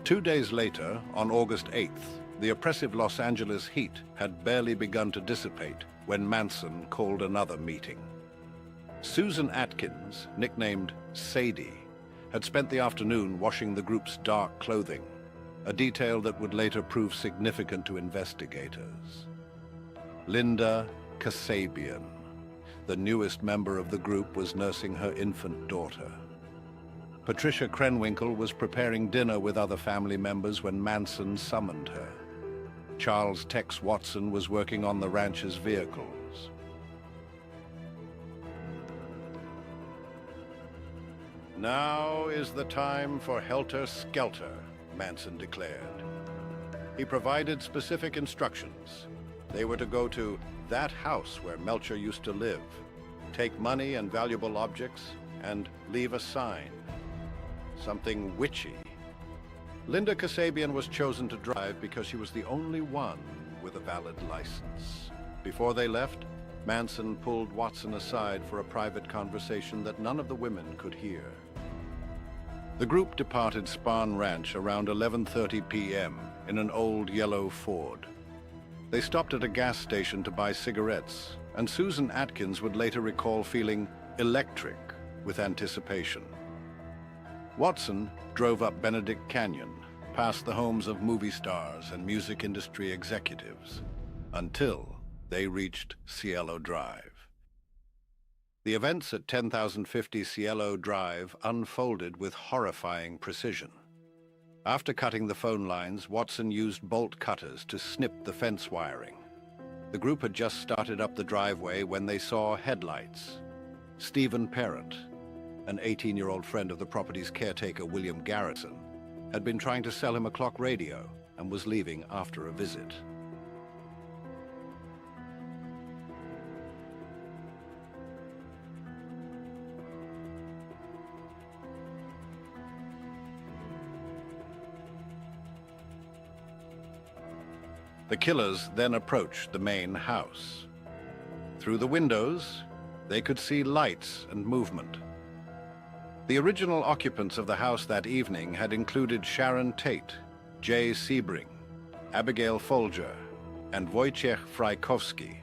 2 days later, on August 8th, the oppressive Los Angeles heat had barely begun to dissipate when Manson called another meeting. Susan Atkins, nicknamed Sadie, had spent the afternoon washing the group's dark clothing, a detail that would later prove significant to investigators. Linda Kasabian, the newest member of the group, was nursing her infant daughter. Patricia Krenwinkel was preparing dinner with other family members when Manson summoned her. Charles Tex Watson was working on the ranch's vehicles. "Now is the time for helter-skelter," Manson declared. He provided specific instructions. They were to go to that house where Melcher used to live, take money and valuable objects, and leave a sign. Something witchy. Linda Kasabian was chosen to drive because she was the only one with a valid license. Before they left, Manson pulled Watson aside for a private conversation that none of the women could hear. The group departed Spahn Ranch around 11:30 p.m. in an old yellow Ford. They stopped at a gas station to buy cigarettes, and Susan Atkins would later recall feeling electric with anticipation. Watson drove up Benedict Canyon, past the homes of movie stars and music industry executives, until they reached Cielo Drive. The events at 10,050 Cielo Drive unfolded with horrifying precision. After cutting the phone lines, Watson used bolt cutters to snip the fence wiring. The group had just started up the driveway when they saw headlights. Stephen Parent, an 18-year-old friend of the property's caretaker, William Garrison, had been trying to sell him a clock radio and was leaving after a visit. The killers then approached the main house. Through the windows, they could see lights and movement. The original occupants of the house that evening had included Sharon Tate, Jay Sebring, Abigail Folger, and Wojciech Frykowski.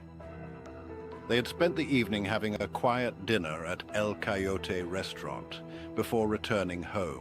They had spent the evening having a quiet dinner at El Coyote restaurant before returning home.